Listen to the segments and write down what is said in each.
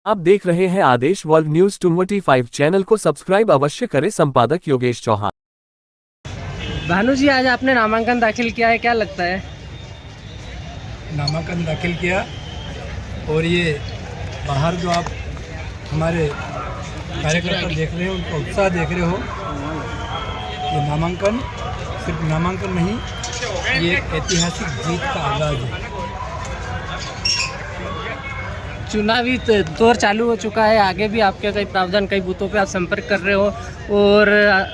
आप देख रहे हैं आदेश वर्ल्ड न्यूज 25 चैनल को सब्सक्राइब अवश्य करें। संपादक योगेश चौहान। भानु जी, आज आपने नामांकन दाखिल किया है, क्या लगता है? नामांकन दाखिल किया और ये बाहर जो आप हमारे कार्यकर्ता देख रहे हो, उनका उत्साह देख रहे हो, ये नामांकन सिर्फ नामांकन नहीं, ये एक ऐतिहासिक जीत का आगाज है। चुनावी दौर चालू हो चुका है, आगे भी आपके कई प्रावधान, कई बूथों पे आप संपर्क कर रहे हो और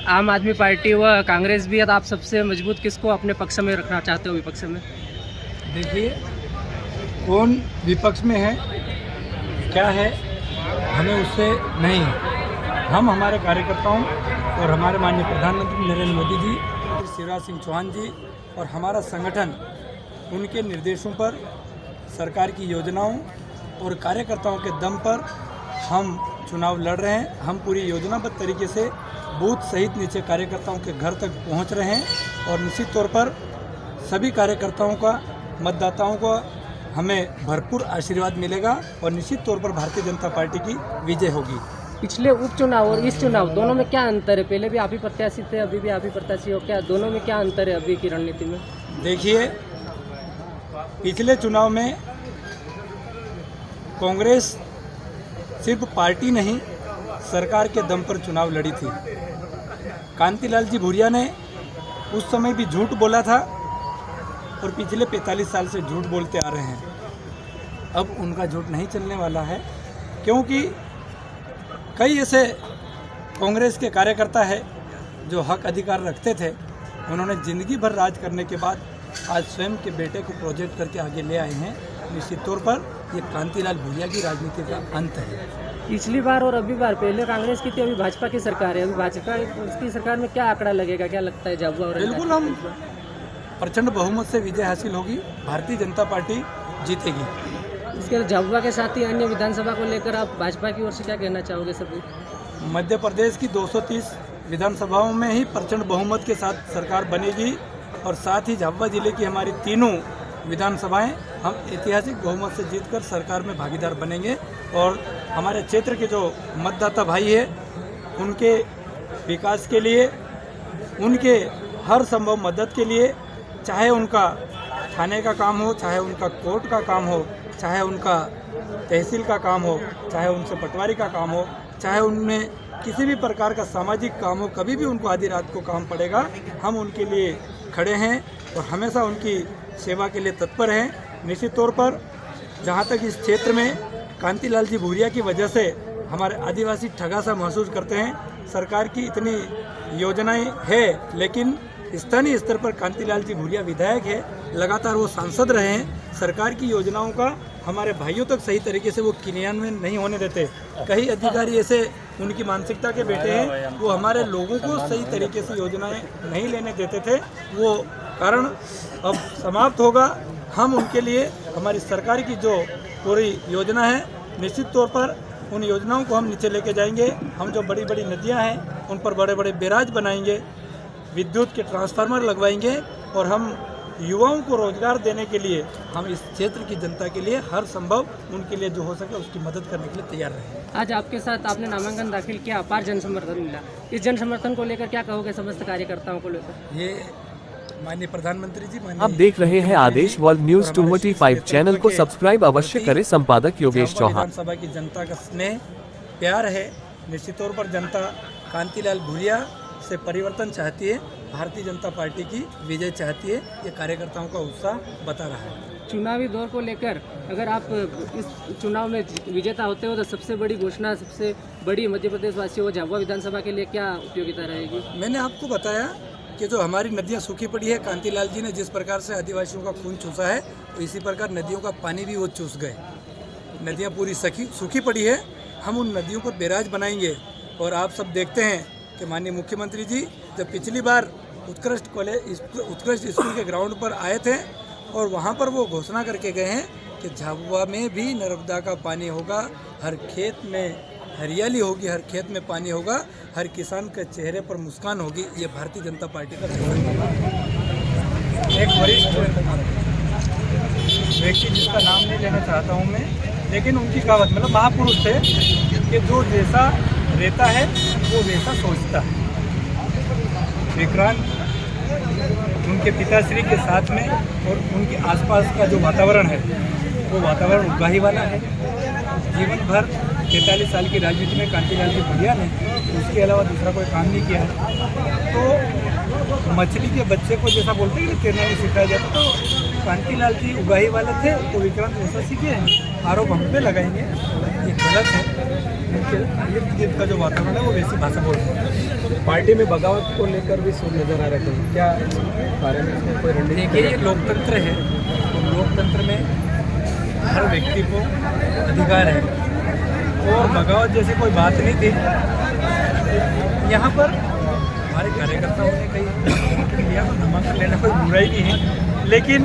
आम आदमी पार्टी व कांग्रेस भी है, तो आप सबसे मजबूत किसको अपने पक्ष में रखना चाहते हो, विपक्ष में? देखिए, कौन विपक्ष में है, क्या है, हमें उससे नहीं, हम हमारे कार्यकर्ताओं और हमारे माननीय प्रधानमंत्री नरेंद्र मोदी जी, शिवराज सिंह चौहान जी और हमारा संगठन, उनके निर्देशों पर, सरकार की योजनाओं और कार्यकर्ताओं के दम पर हम चुनाव लड़ रहे हैं। हम पूरी योजनाबद्ध तरीके से बूथ सहित नीचे कार्यकर्ताओं के घर तक पहुंच रहे हैं और निश्चित तौर पर सभी कार्यकर्ताओं का, मतदाताओं का हमें भरपूर आशीर्वाद मिलेगा और निश्चित तौर पर भारतीय जनता पार्टी की विजय होगी। पिछले उपचुनाव और इस चुनाव दोनों में क्या अंतर है? पहले भी आप ही प्रत्याशी थे, अभी भी आप ही प्रत्याशी हो, क्या दोनों में क्या अंतर है अभी की रणनीति में? देखिए, पिछले चुनाव में कांग्रेस सिर्फ पार्टी नहीं, सरकार के दम पर चुनाव लड़ी थी। कांतिलाल जी भूरिया ने उस समय भी झूठ बोला था और पिछले 45 साल से झूठ बोलते आ रहे हैं। अब उनका झूठ नहीं चलने वाला है, क्योंकि कई ऐसे कांग्रेस के कार्यकर्ता है जो हक अधिकार रखते थे, उन्होंने ज़िंदगी भर राज करने के बाद आज स्वयं के बेटे को प्रोजेक्ट करके आगे ले आए हैं। निश्चित तौर पर ये कांतिलाल भूरिया की राजनीति का अंत है। पिछली बार और अभी बार, पहले कांग्रेस की थी, अभी भाजपा की सरकार है, अभी भाजपा की सरकार में क्या आंकड़ा लगेगा, क्या लगता है? झाबुआ और बिल्कुल, हम प्रचंड बहुमत से विजय हासिल होगी, भारतीय जनता पार्टी जीतेगी। इसके झाबुआ के साथ ही अन्य विधानसभा को लेकर आप भाजपा की ओर से क्या कहना चाहोगे? सभी मध्य प्रदेश की 230 विधानसभाओं में ही प्रचंड बहुमत के साथ सरकार बनेगी और साथ ही झाबुआ जिले की हमारी तीनों विधानसभाएं हम ऐतिहासिक बहुमत से जीतकर सरकार में भागीदार बनेंगे और हमारे क्षेत्र के जो मतदाता भाई है, उनके विकास के लिए, उनके हर संभव मदद के लिए, चाहे उनका थाने का काम हो, चाहे उनका कोर्ट का काम हो, चाहे उनका तहसील का काम हो, चाहे उनसे पटवारी का काम हो, चाहे उनमें किसी भी प्रकार का सामाजिक काम हो, कभी भी उनको आधी रात को काम पड़ेगा, हम उनके लिए खड़े हैं और हमेशा उनकी सेवा के लिए तत्पर हैं। निश्चित तौर पर जहाँ तक इस क्षेत्र में कांतिलाल जी भूरिया की वजह से हमारे आदिवासी ठगा सा महसूस करते हैं। सरकार की इतनी योजनाएं है, लेकिन स्थानीय स्तर पर कांतिलाल जी भूरिया विधायक है, लगातार वो सांसद रहे हैं, सरकार की योजनाओं का हमारे भाइयों तक सही तरीके से वो क्रियान्वयन नहीं होने देते। कई अधिकारी ऐसे उनकी मानसिकता के बेटे हैं, वो हमारे लोगों को सही तरीके से योजनाएं नहीं लेने देते थे, वो कारण अब समाप्त होगा। हम उनके लिए हमारी सरकार की जो पूरी योजना है, निश्चित तौर पर उन योजनाओं को हम नीचे लेके जाएंगे। हम जो बड़ी बड़ी नदियां हैं, उन पर बड़े बड़े बैराज बनाएंगे, विद्युत के ट्रांसफार्मर लगवाएंगे और हम युवाओं को रोजगार देने के लिए हम इस क्षेत्र की जनता के लिए हर संभव उनके लिए जो हो सके उसकी मदद करने के लिए तैयार रहेंगे। आज आपके साथ आपने नामांकन दाखिल किया, अपार जन समर्थन मिला, इस जन समर्थन को लेकर क्या कहोगे समस्त कार्यकर्ताओं को लेकर? ये माननीय प्रधानमंत्री जी, आप देख रहे हैं आदेश वर्ल्ड न्यूज 25 चैनल को सब्सक्राइब अवश्य करें। संपादक योगेश चौहान। विधानसभा की जनता का स्नेह, प्यार है। निश्चित तौर पर जनता कांतिलाल भूरिया से परिवर्तन चाहती है, भारतीय जनता पार्टी की विजय चाहती है, ये कार्यकर्ताओं का उत्साह बता रहा है। चुनावी दौर को लेकर अगर आप इस चुनाव में विजेता होते हो तो सबसे बड़ी घोषणा, सबसे बड़ी मध्य प्रदेश वासियों को झाबुआ विधानसभा के लिए क्या उपयोगिता रहेगी? मैंने आपको बताया कि जो हमारी नदियाँ सूखी पड़ी है, कांतिलाल जी ने जिस प्रकार से आदिवासियों का खून चूसा है, तो इसी प्रकार नदियों का पानी भी वो चूस गए। नदियाँ पूरी सूखी पड़ी है, हम उन नदियों पर बैराज बनाएंगे। और आप सब देखते हैं कि माननीय मुख्यमंत्री जी जब पिछली बार उत्कृष्ट स्कूल के ग्राउंड पर आए थे और वहाँ पर वो घोषणा करके गए हैं कि झाबुआ में भी नर्मदा का पानी होगा, हर खेत में हरियाली होगी, हर खेत में पानी होगा, हर किसान के चेहरे पर मुस्कान होगी। ये भारतीय जनता पार्टी का एक वरिष्ठ व्यक्ति जिसका नाम नहीं लेना चाहता हूँ मैं, लेकिन उनकी कहावत मतलब महापुरुष थे कि जो जैसा रहता है वो वैसा सोचता है। विक्रांत उनके पिताश्री के साथ में और उनके आसपास का जो वातावरण है वो वातावरण उगाही वाला है। जीवन भर 43 साल की राजनीति में कांतिलाल जी भुरिया ने उसके अलावा दूसरा कोई काम नहीं किया है। तो मछली के बच्चे को जैसा बोलते हैं कि तैरना नहीं सिखाया जाता, तो कांतिलाल जी उगाही वाले थे तो विक्रांत वैसा सीखे हैं। आरोप हम पे लगाएंगे ये गलत है। उनके इर्द गिर्द का जो वातावरण है वो वैसी भाषा बोलते हैं। पार्टी में बगावत को लेकर भी सुर नजर आ रहे थे, क्या बारे में इसमें कोई रणनीति? देखिए, ये लोकतंत्र है तो लोकतंत्र में हर व्यक्ति को अधिकार है और बगावत जैसी कोई बात नहीं थी। यहाँ पर हमारे कार्यकर्ताओं ने कहीं लिया तो नामांकन लेना कोई बुराई नहीं है, लेकिन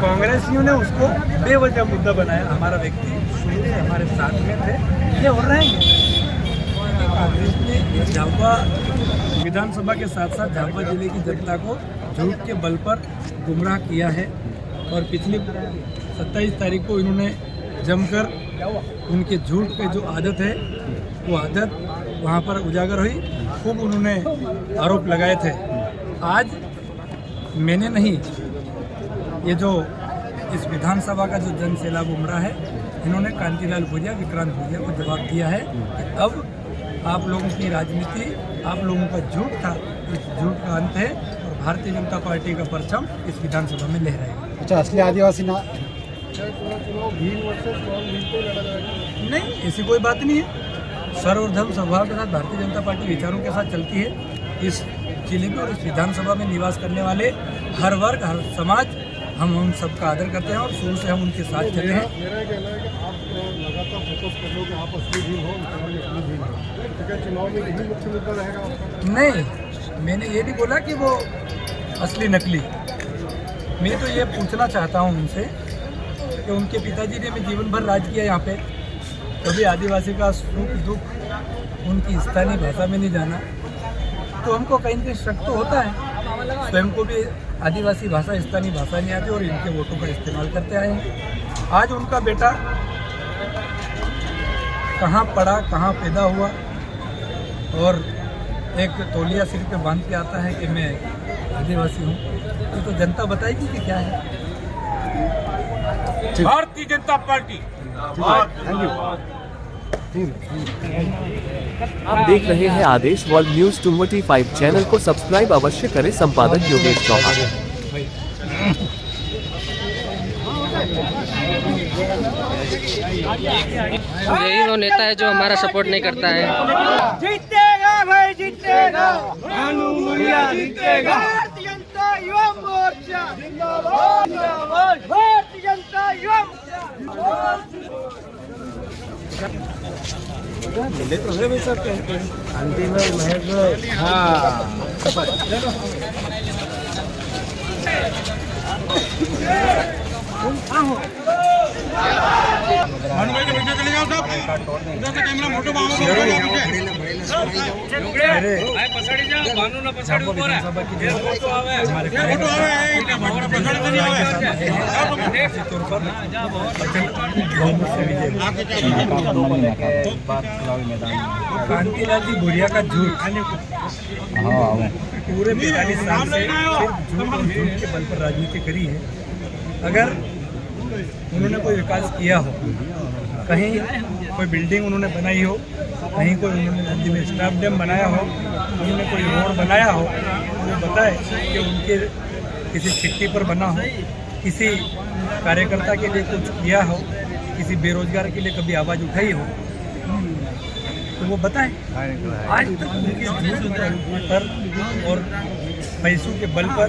कांग्रेसियों ने उसको बेवजह मुद्दा बनाया। हमारा व्यक्ति शुरू से हमारे साथ में थे, ये हो रहेंगे। कांग्रेस ने झाबुआ विधानसभा के साथ साथ झाबुआ जिले की जनता को झूठ के बल पर गुमराह किया है और पिछली 27 तारीख को इन्होंने जमकर उनके झूठ की जो आदत है वो आदत वहाँ पर उजागर हुई। खूब उन्होंने आरोप लगाए थे। आज मैंने नहीं, ये जो इस विधानसभा का जो जन सैलाब उमड़ा है, इन्होंने कांतिलाल भुरिया, विक्रांत भुरिया को जवाब दिया है कि अब आप लोगों की राजनीति, आप लोगों का झूठ था, इस झूठ का अंत है और भारतीय जनता पार्टी का परचम इस विधानसभा में लहराएगा। अच्छा, असली आदिवासी ना नहीं, ऐसी कोई बात नहीं है। सर्वधर्म स्वभाव के साथ भारतीय जनता पार्टी विचारों के साथ चलती है। इस जिले में और इस विधानसभा में निवास करने वाले हर वर्ग, हर समाज, हम उन सबका आदर करते हैं और शुरू से हम उनके साथ चले हैं। मेरा कहना है कि आप लगातार फोकस कर लो कि आप असली भील हो, असली भील हो, तो क्या चुनाव में यही मुख्य मुद्दा रहेगा आपका? नहीं, मैंने ये नहीं बोला कि वो असली नकली। मैं तो ये पूछना चाहता हूँ उनसे कि उनके पिताजी ने भी जीवन भर राज किया यहाँ पे, कभी आदिवासी का सुख दुख उनकी स्थानीय भाषा में नहीं जाना, तो हमको कहीं ना कहीं शक तो होता है। स्वयं को भी आदिवासी भाषा, स्थानीय भाषा नहीं आती और इनके वोटों का इस्तेमाल करते आए हैं। आज उनका बेटा कहाँ पढ़ा, कहाँ पैदा हुआ और एक तौलिया सिर पे बांध के आता है कि मैं आदिवासी हूँ, ये तो जनता बताएगी कि क्या है। Bharatiya Janata party. Thank you. आप देख रहे हैं आदेश वर्ल्ड न्यूज 225 चैनल को सब्सक्राइब अवश्य करें। संपादक योगेश चौहान। यही वो नेता है जो हमारा सपोर्ट नहीं करता है। जीतेगा भाई, जीतेगा भानु भुरिया, जीतेगा भारतीय जनता युवा मोर्चा जिंदाबाद, जिंदाबाद भारतीय जनता युवा अंतिम महज हाँ कांतिलाल जी भुरिया का झूठ पूरे 42 साल से सिर्फ झूठ और झूठ के बल पर राजनीति करी है। अगर उन्होंने कोई विकास किया हो, कहीं कोई बिल्डिंग उन्होंने बनाई हो, कहीं कोई उन्होंने नदी में स्टाफ डैम बनाया हो, उन्होंने कोई रोड बनाया हो, वो बताए कि उनके किसी चिट्ठी पर बना हो, किसी कार्यकर्ता के लिए कुछ किया हो, किसी बेरोजगार के लिए कभी आवाज़ उठाई हो, तो वो बताएं। आज तक उनके झूठ पर और पैसों के बल पर